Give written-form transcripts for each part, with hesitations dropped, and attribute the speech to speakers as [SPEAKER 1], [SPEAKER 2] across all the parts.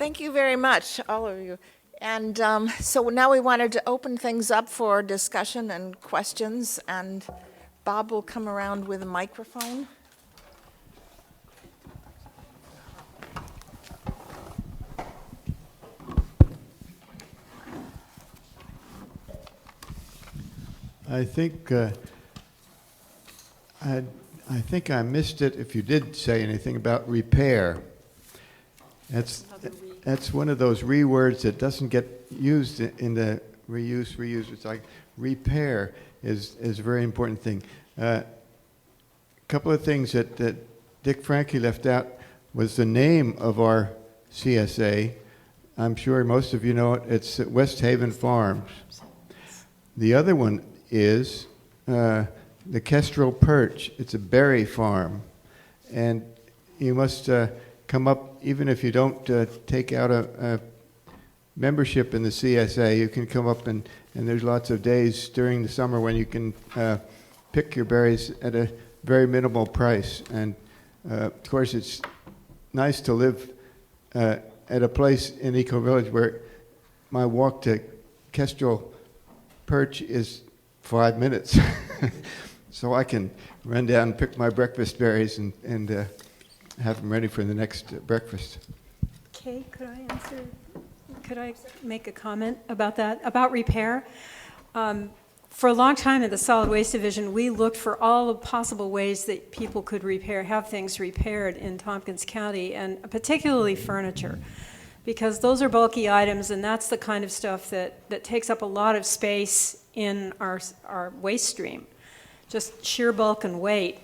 [SPEAKER 1] Thank you very much, all of you. And so now we wanted to open things up for discussion and questions, and Bob will come around with a microphone.
[SPEAKER 2] I think I missed it if you did say anything about repair. That's one of those words that doesn't get used in the reuse. It's like repair is a very important thing. A couple of things that Dick Frankie left out was the name of our CSA. I'm sure most of you know it. It's at West Haven Farms. The other one is the Kestrel Perch. It's a berry farm. And you must come up, even if you don't take out a membership in the CSA, you can come up and there's lots of days during the summer when you can pick your berries at a very minimal price. And of course, it's nice to live at a place in Eco Village where my walk to Kestrel Perch is 5 minutes. So I can run down and pick my breakfast berries and have them ready for the next breakfast.
[SPEAKER 3] Kay, could I answer? Could I make a comment about that, about repair? For a long time at the Solid Waste Division, we looked for all the possible ways that people could have things repaired in Tompkins County, and particularly furniture, because those are bulky items, and that's the kind of stuff that takes up a lot of space in our waste stream. Just sheer bulk and weight,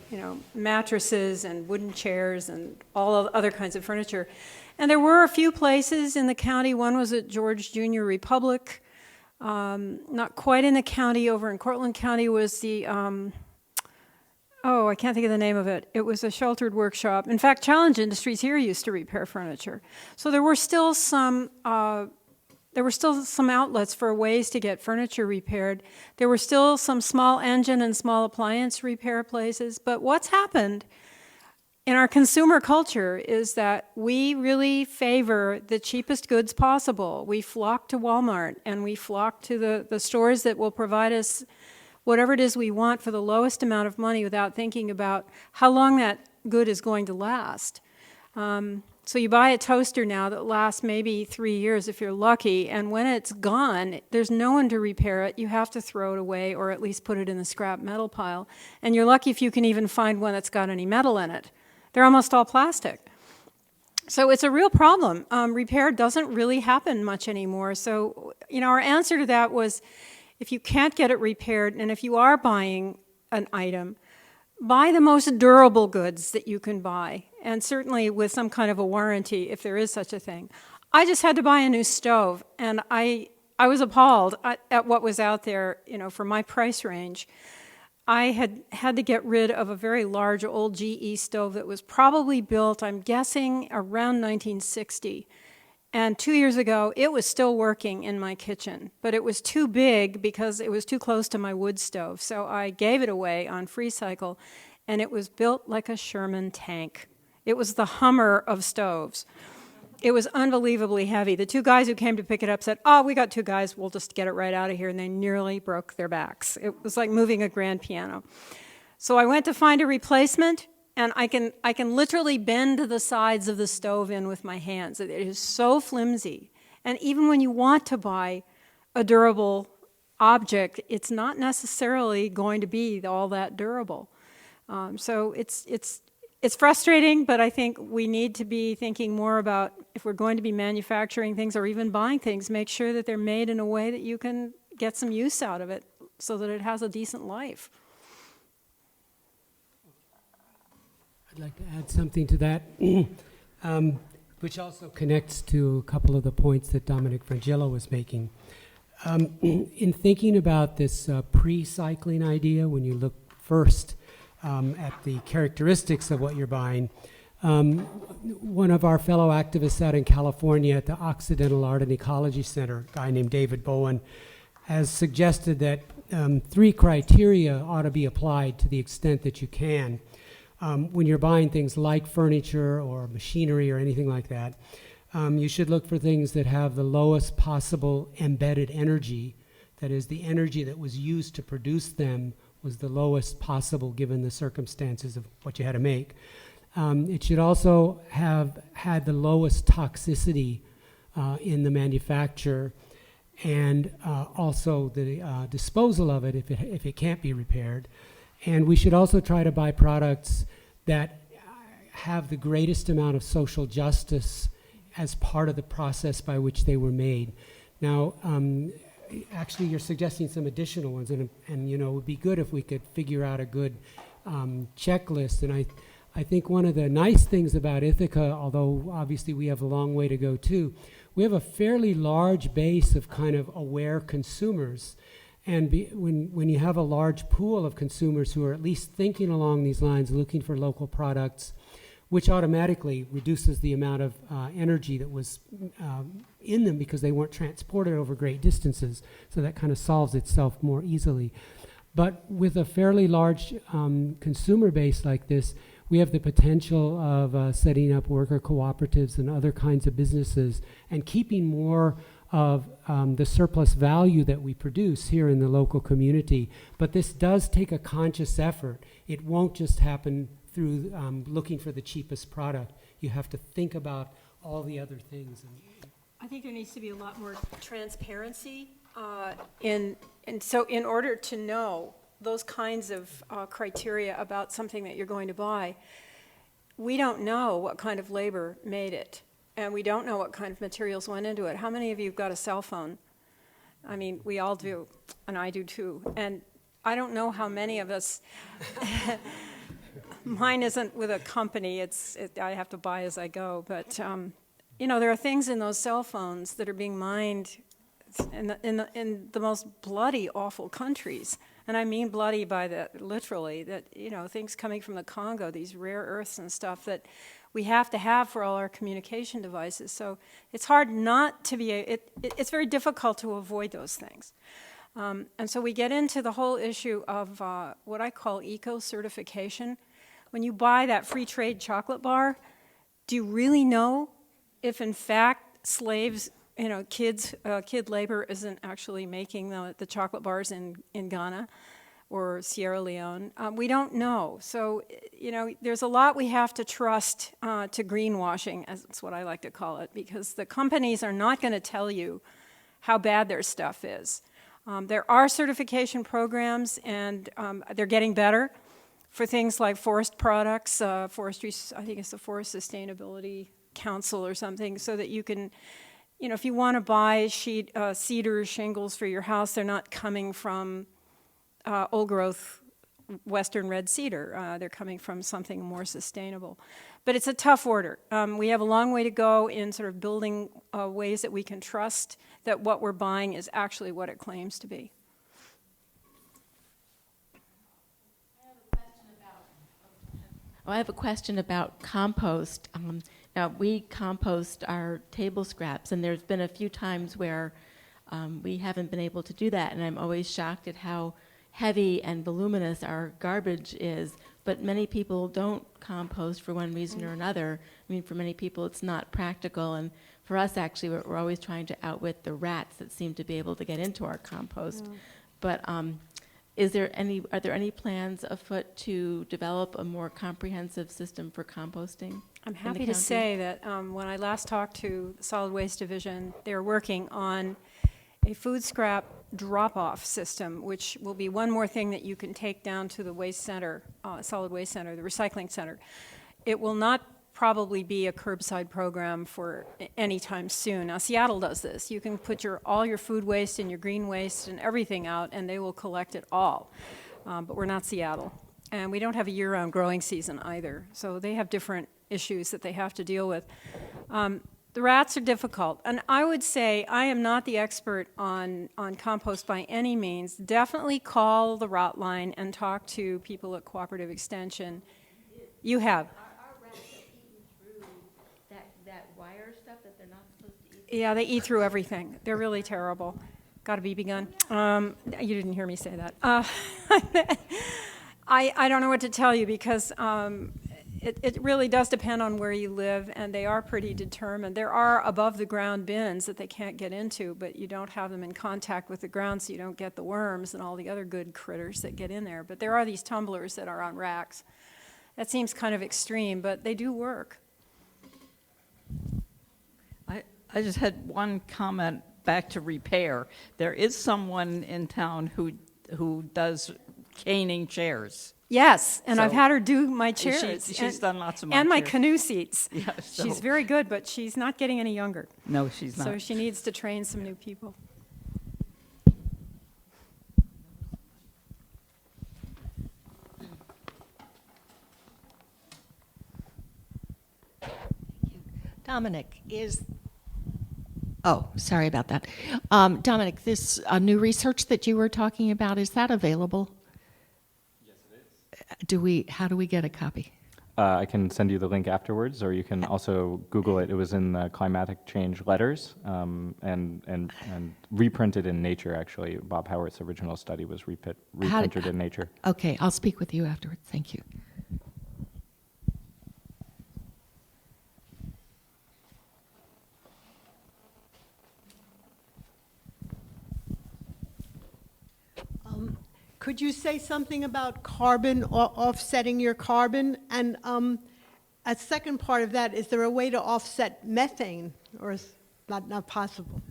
[SPEAKER 3] mattresses and wooden chairs and all other kinds of furniture. And there were a few places in the county. One was at George Junior Republic. Not quite in the county, over in Cortland County was the, I can't think of the name of it. It was a sheltered workshop. In fact, Challenge Industries here used to repair furniture. So there were still some outlets for ways to get furniture repaired. There were still some small engine and small appliance repair places. But what's happened in our consumer culture is that we really favor the cheapest goods possible. We flock to Walmart, and we flock to the stores that will provide us whatever it is we want for the lowest amount of money without thinking about how long that good is going to last. So you buy a toaster now that lasts maybe 3 years if you're lucky, and when it's gone, there's no one to repair it. You have to throw it away or at least put it in the scrap metal pile. And you're lucky if you can even find one that's got any metal in it. They're almost all plastic. So it's a real problem. Repair doesn't really happen much anymore. So, our answer to that was, if you can't get it repaired, and if you are buying an item, buy the most durable goods that you can buy, and certainly with some kind of a warranty, if there is such a thing. I just had to buy a new stove, and I was appalled at what was out there, for my price range. I had to get rid of a very large old GE stove that was probably built, I'm guessing, around 1960. And 2 years ago, it was still working in my kitchen, but it was too big because it was too close to my wood stove. So I gave it away on free cycle, and it was built like a Sherman tank. It was the Hummer of stoves. It was unbelievably heavy. The two guys who came to pick it up said, we got two guys, we'll just get it right out of here, and they nearly broke their backs. It was like moving a grand piano. So I went to find a replacement, and I can literally bend the sides of the stove in with my hands. It is so flimsy. And even when you want to buy a durable object, it's not necessarily going to be all that durable. So it's frustrating, but I think we need to be thinking more about, if we're going to be manufacturing things or even buying things, make sure that they're made in a way that you can get some use out of it so that it has a decent life.
[SPEAKER 4] I'd like to add something to that, which also connects to a couple of the points that Dominic Frangillo was making. In thinking about this pre-cycling idea, when you look first at the characteristics of what you're buying, one of our fellow activists out in California at the Occidental Art and Ecology Center, a guy named David Bowen, has suggested that 3 criteria ought to be applied to the extent that you can when you're buying things like furniture or machinery or anything like that. You should look for things that have the lowest possible embedded energy. That is, the energy that was used to produce them was the lowest possible given the circumstances of what you had to make. It should also have had the lowest toxicity in the manufacture, and also the disposal of it if it can't be repaired. And we should also try to buy products that have the greatest amount of social justice as part of the process by which they were made. Now, actually, you're suggesting some additional ones, and you know, it would be good if we could figure out a good checklist. And I think one of the nice things about Ithaca, although obviously we have a long way to go too, we have a fairly large base of kind of aware consumers. And when you have a large pool of consumers who are at least thinking along these lines, looking for local products, which automatically reduces the amount of energy that was in them because they weren't transported over great distances. So that kind of solves itself more easily. But with a fairly large consumer base like this, we have the potential of setting up worker cooperatives and other kinds of businesses and keeping more of the surplus value that we produce here in the local community. But this does take a conscious effort. It won't just happen through looking for the cheapest product. You have to think about all the other things.
[SPEAKER 3] I think there needs to be a lot more transparency and so in order to know those kinds of criteria about something that you're going to buy, we don't know what kind of labor made it, and we don't know what kind of materials went into it. How many of you have got a cell phone? I mean, we all do, and I do too. And I don't know how many of us, mine isn't with a company, I have to buy as I go, but you know, there are things in those cell phones that are being mined in the most bloody, awful countries. And I mean bloody by that, literally, that, you know, things coming from the Congo, these rare earths and stuff that we have to have for all our communication devices. So it's hard not to be, it's very difficult to avoid those things. And so we get into the whole issue of what I call eco-certification. When you buy that free trade chocolate bar, do you really know if in fact slaves, you know, kid labor isn't actually making the chocolate bars in Ghana or Sierra Leone? We don't know. So, you know, there's a lot we have to trust to greenwashing, as it's what I like to call it, because the companies are not going to tell you how bad their stuff is. There are certification programs, and they're getting better for things like forest products, forestry, I think it's the Forest Sustainability Council or something, so that you can, you know, if you want to buy cedar shingles for your house, they're not coming from old growth western red cedar. They're coming from something more sustainable. But it's a tough order. We have a long way to go in sort of building ways that we can trust that what we're buying is actually what it claims to be.
[SPEAKER 5] I have a question about compost. Now, we compost our table scraps, and there's been a few times where we haven't been able to do that, and I'm always shocked at how heavy and voluminous our garbage is. But many people don't compost for one reason or another. I mean, for many people, it's not practical, and for us, actually, we're always trying to outwit the rats that seem to be able to get into our compost. But are there any plans afoot to develop a more comprehensive system for composting?
[SPEAKER 3] I'm happy to say that when I last talked to the Solid Waste Division, they're working on a food scrap drop-off system, which will be one more thing that you can take down to the waste center, solid waste center, the recycling center. It will not probably be a curbside program for any time soon. Now, Seattle does this. You can put all your food waste and your green waste and everything out, and they will collect it all. But we're not Seattle. And we don't have a year-round growing season either. So they have different issues that they have to deal with. The rats are difficult. And I would say I am not the expert on compost by any means. Definitely call the rot line and talk to people at Cooperative Extension. You have. Yeah, they eat through everything. They're really terrible. Got to be begun. You didn't hear me say that. I don't know what to tell you because it really does depend on where you live, and they are pretty determined. There are above-the-ground bins that they can't get into, but you don't have them in contact with the ground, so you don't get the worms and all the other good critters that get in there. But there are these tumblers that are on racks. That seems kind of extreme, but they do work.
[SPEAKER 6] I just had one comment back to repair. There is someone in town who does caning chairs.
[SPEAKER 3] Yes, and I've
[SPEAKER 6] So,
[SPEAKER 3] had her do my chairs.
[SPEAKER 6] She's done lots of my
[SPEAKER 3] and my
[SPEAKER 6] chairs.
[SPEAKER 3] canoe seats.
[SPEAKER 6] Yeah, so-
[SPEAKER 3] She's very good, but she's not getting any younger.
[SPEAKER 6] No, she's not.
[SPEAKER 3] So she needs to train some new people.
[SPEAKER 7] Dominic, oh, sorry about that. Dominic, this new research that you were talking about, is that available?
[SPEAKER 8] Yes, it is.
[SPEAKER 7] How do we get a copy?
[SPEAKER 8] I can send you the link afterwards, or you can also Google it. It was in the climatic change letters and reprinted in Nature, actually. Bob Howarth's original study was reprinted in Nature.
[SPEAKER 7] Okay, I'll speak with you afterwards. Thank you.
[SPEAKER 9] Could you say something about carbon or offsetting your carbon? And a second part of that, is there a way to offset methane, or is not possible?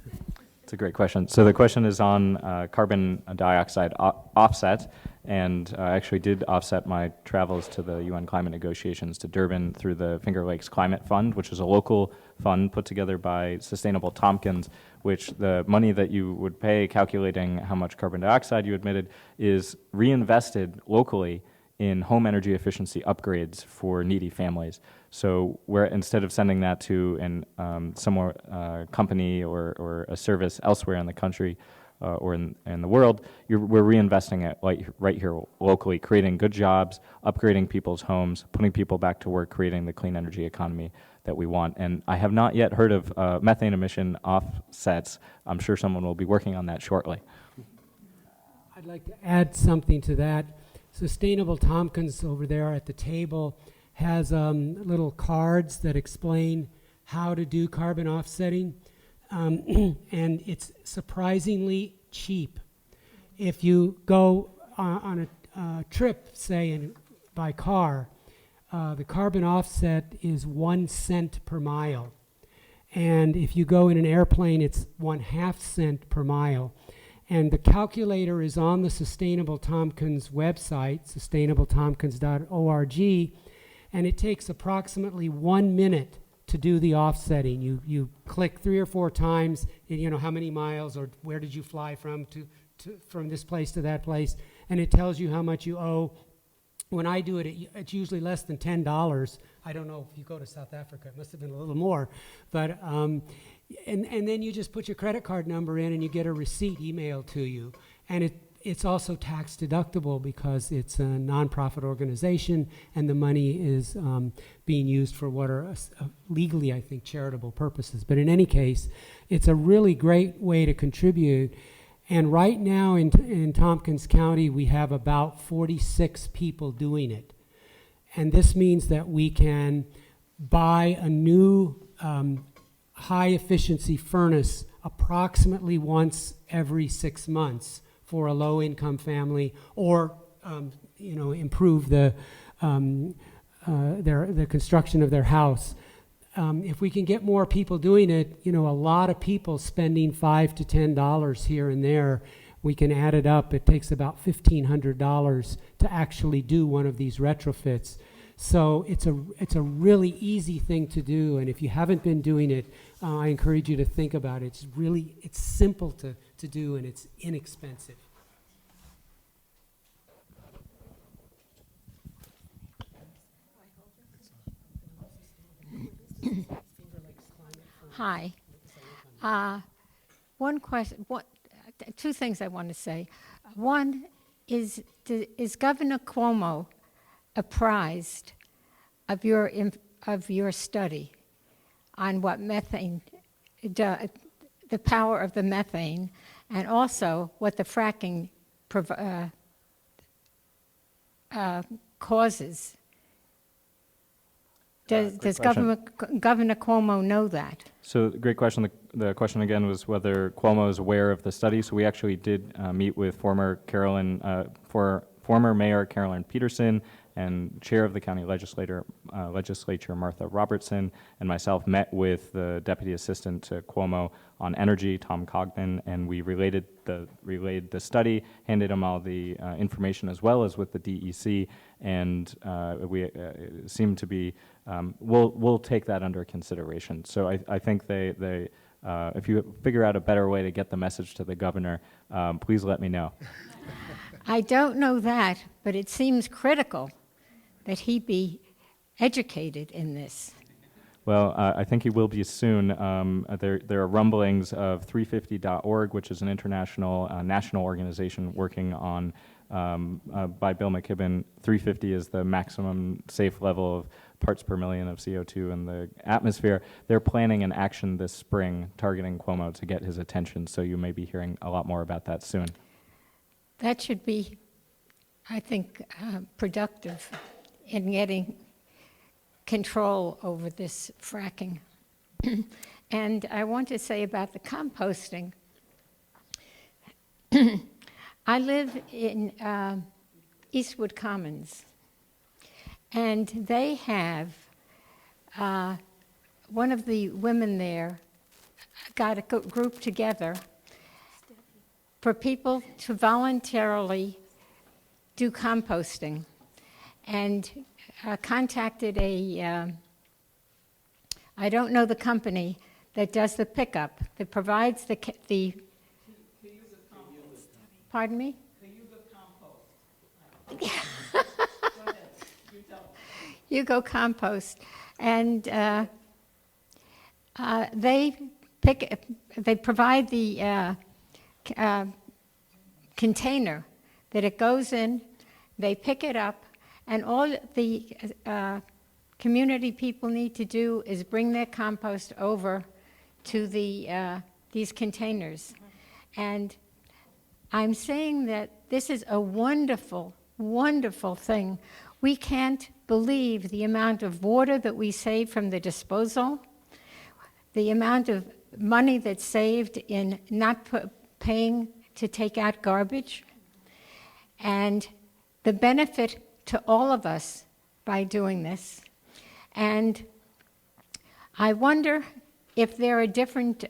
[SPEAKER 8] It's a great question. So the question is on carbon dioxide offset, and I actually did offset my travels to the UN climate negotiations to Durban through the Finger Lakes Climate Fund, which is a local fund put together by Sustainable Tompkins, which the money that you would pay calculating how much carbon dioxide you emitted is reinvested locally in home energy efficiency upgrades for needy families. So where instead of sending that to some company or a service elsewhere in the country or in the world, we're reinvesting it right here locally, creating good jobs, upgrading people's homes, putting people back to work, creating the clean energy economy that we want. And I have not yet heard of methane emission offsets. I'm sure someone will be working on that shortly.
[SPEAKER 4] I'd like to add something to that. Sustainable Tompkins over there at the table has little cards that explain how to do carbon offsetting, and it's surprisingly cheap. If you go on a trip, say by car, the carbon offset is 1 cent per mile. And if you go in an airplane, it's 1/2 cent per mile. And the calculator is on the Sustainable Tompkins website, sustainabletompkins.org, and it takes approximately 1 minute to do the offsetting. You click 3 or 4 times, and how many miles or where did you fly from from this place to that place, and it tells you how much you owe. When I do it, it's usually less than $10. I don't know if you go to South Africa, it must have been a little more. But and then you just put your credit card number in and you get a receipt emailed to you. And it's also tax deductible because it's a nonprofit organization and the money is being used for what are legally, I think, charitable purposes. But in any case, it's a really great way to contribute. And right now in Tompkins County, we have about 46 people doing it. And this means that we can buy a new high-efficiency furnace approximately once every 6 months for a low-income family, or improve the construction of their house. If we can get more people doing it, a lot of people spending $5 to $10 here and there, we can add it up. It takes about $1,500 to actually do one of these retrofits. So it's a really easy thing to do, and if you haven't been doing it, I encourage you to think about it. It's simple to do, and it's inexpensive.
[SPEAKER 10] Hi. One question. Two things I want to say. One is Governor Cuomo apprised of your study on what methane, the power of the methane, and also what the fracking causes? Does
[SPEAKER 8] question.
[SPEAKER 10] Governor Cuomo know that?
[SPEAKER 8] So, great question. The question again was whether Cuomo is aware of the study. So we actually did meet with former Mayor Carolyn Peterson and Chair of the County Legislature Martha Robertson, and myself met with the Deputy Assistant to Cuomo on Energy, Tom Cogman, and we relayed the study, handed him all the information as well as with the DEC, and we seem to be, we'll take that under consideration. So I think they if you figure out a better way to get the message to the governor, please let me know.
[SPEAKER 10] I don't know that, but it seems critical that he be educated in this.
[SPEAKER 8] Well, I think he will be soon. There are rumblings of 350.org, which is an international national organization working on, by Bill McKibben, 350 is the maximum safe level of parts per million of CO2 in the atmosphere. They're planning an action this spring targeting Cuomo to get his attention, so you may be hearing a lot more about that soon.
[SPEAKER 10] That should be, I think, productive in getting control over this fracking. And I want to say about the composting. I live in Eastwood Commons, and they have, one of the women there got a group together for people to voluntarily do composting, and contacted I don't know the company that does the pickup, that provides the pardon me? You go compost, and they provide the container that it goes in. They pick it up, and all the community people need to do is bring their compost over to these containers. And I'm saying that this is a wonderful, wonderful thing. We can't believe the amount of water that we save from the disposal, the amount of money that's saved in not paying to take out garbage, and the benefit to all of us by doing this. And I wonder if there are different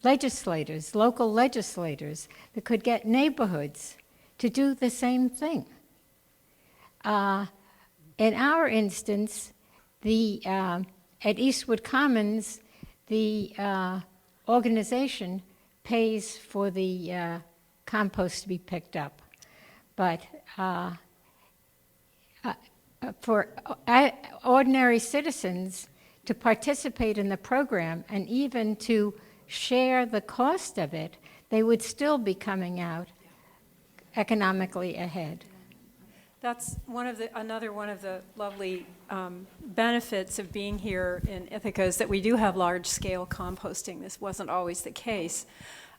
[SPEAKER 10] legislators, local legislators, that could get neighborhoods to do the same thing. In our instance, at Eastwood Commons, the organization pays for the compost to be picked up. But for ordinary citizens to participate in the program and even to share the cost of it, they would still be coming out economically ahead.
[SPEAKER 3] That's another one of the lovely benefits of being here in Ithaca is that we do have large-scale composting. This wasn't always the case,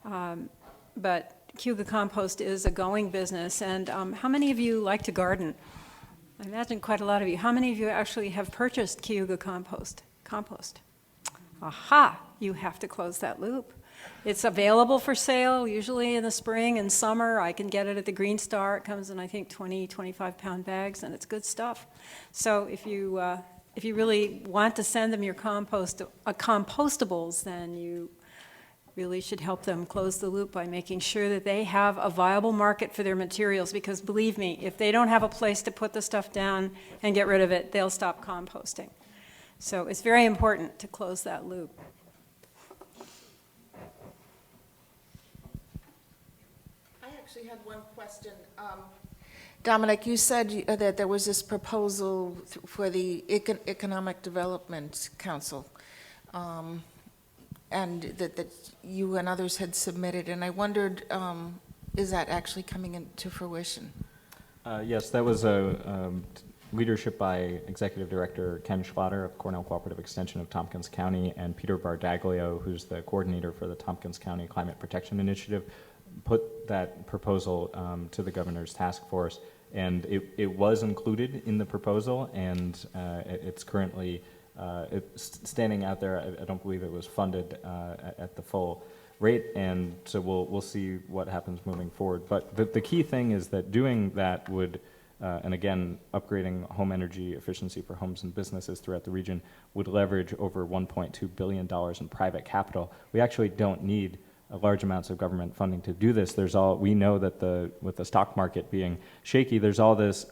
[SPEAKER 3] but Cayuga Compost is a going business. And how many of you like to garden? I imagine quite a lot of you. How many of you actually have purchased Cayuga Compost? Aha! You have to close that loop. It's available for sale, usually in the spring and summer. I can get it at the Green Star. It comes in, I think, 20, 25-pound bags, and it's good stuff. So if you really want to send them your compostables, then you really should help them close the loop by making sure that they have a viable market for their materials, because believe me, if they don't have a place to put the stuff down and get rid of it, they'll stop composting. So it's very important to close that loop.
[SPEAKER 1] I actually had one question. Dominic, you said that there was this proposal for the Economic Development Council, and that you and others had submitted, and I wondered, is that actually coming into fruition?
[SPEAKER 8] Yes, that was a leadership by Executive Director Ken Schlatter of Cornell Cooperative Extension of Tompkins County, and Peter Bardaglio, who's the coordinator for the Tompkins County Climate Protection Initiative, put that proposal to the governor's task force, And it was included in the proposal, and it's currently it's standing out there. I don't believe it was funded at the full rate, and so we'll see what happens moving forward. But the key thing is that doing that would, and again, upgrading home energy efficiency for homes and businesses throughout the region would leverage over $1.2 billion in private capital. We actually don't need large amounts of government funding to do this. We know that with the stock market being shaky, there's all this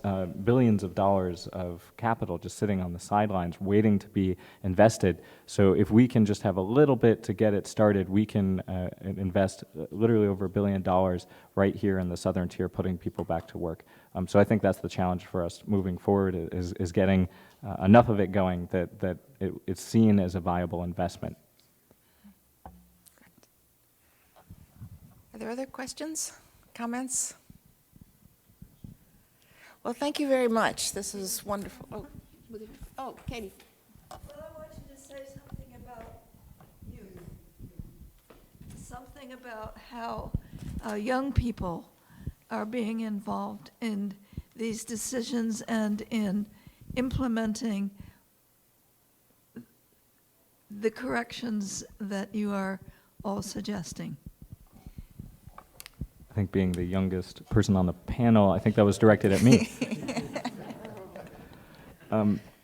[SPEAKER 8] billions of dollars of capital just sitting on the sidelines waiting to be invested. So if we can just have a little bit to get it started, we can invest literally over $1 billion right here in the southern tier, putting people back to work. So I think that's the challenge for us moving forward, is getting enough of it going that it's seen as a viable investment.
[SPEAKER 1] Are there other questions, comments? Well, thank you very much. This is wonderful. Oh, Katie.
[SPEAKER 11] Well, I want you to say something about youth. Something about how young people are being involved in these decisions and in implementing the corrections that you are all suggesting.
[SPEAKER 8] I think being the youngest person on the panel, I think that was directed at me.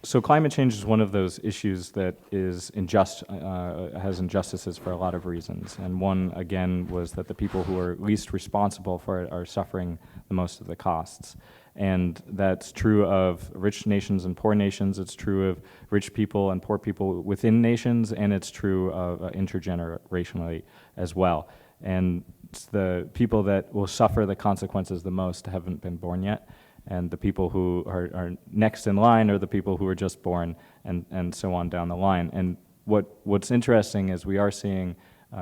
[SPEAKER 8] So climate change is one of those issues that is has injustices for a lot of reasons. And one, again, was that the people who are least responsible for it are suffering the most of the costs. And that's true of rich nations and poor nations. It's true of rich people and poor people within nations, and it's true of intergenerationally as well. And the people that will suffer the consequences the most haven't been born yet, and the people who are next in line are the people who are just born, and so on down the line. And what's interesting is we are seeing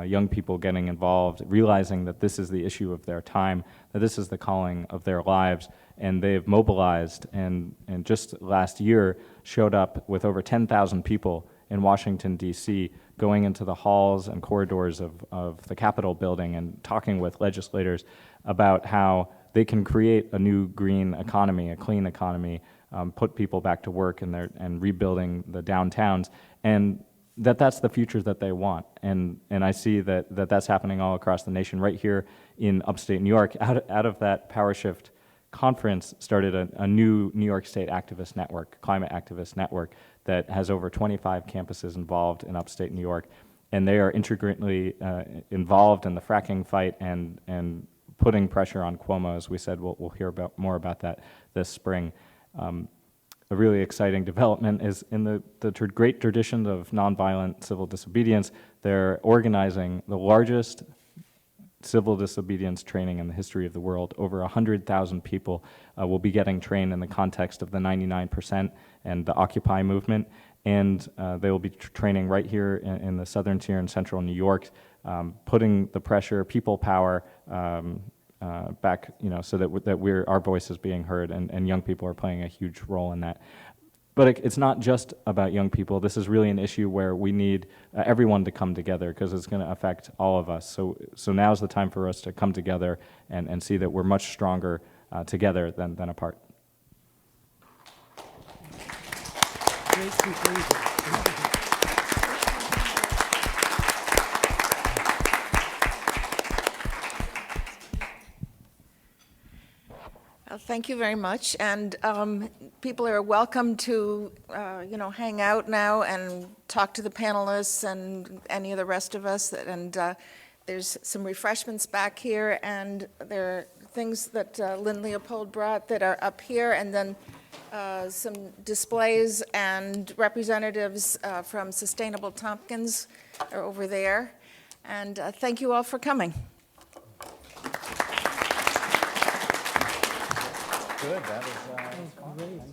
[SPEAKER 8] young people getting involved, realizing that this is the issue of their time, that this is the calling of their lives, and they've mobilized, and just last year showed up with over 10,000 people in Washington, D.C., going into the halls and corridors of the Capitol building and talking with legislators about how they can create a new green economy, a clean economy, put people back to work and rebuilding the downtowns, and that's the future that they want. And I see that's happening all across the nation. Right here in upstate New York, out of that Power Shift conference started a new New York State activist network, climate activist network, that has over 25 campuses involved in upstate New York, and they are intricately involved in the fracking fight and putting pressure on Cuomo. As we said, we'll hear more about that this spring. A really exciting development is in the great tradition of nonviolent civil disobedience. They're organizing the largest civil disobedience training in the history of the world. Over 100,000 people will be getting trained in the context of the 99% and the Occupy movement, and they will be training right here in the southern tier in central New York, putting the pressure, people power back, so that our voice is being heard, and young people are playing a huge role in that. But it's not just about young people. This is really an issue where we need everyone to come together, because it's going to affect all of us. So now's the time for us to come together and see that we're much stronger together than apart.
[SPEAKER 4] Great conclusion.
[SPEAKER 1] Thank you very much, and people are welcome to, hang out now and talk to the panelists and any of the rest of us. And there's some refreshments back here, and there are things that Lynn Leopold brought that are up here, and then some displays and representatives from Sustainable Tompkins are over there. And thank you all for coming.
[SPEAKER 8] Good. That was great. Nice.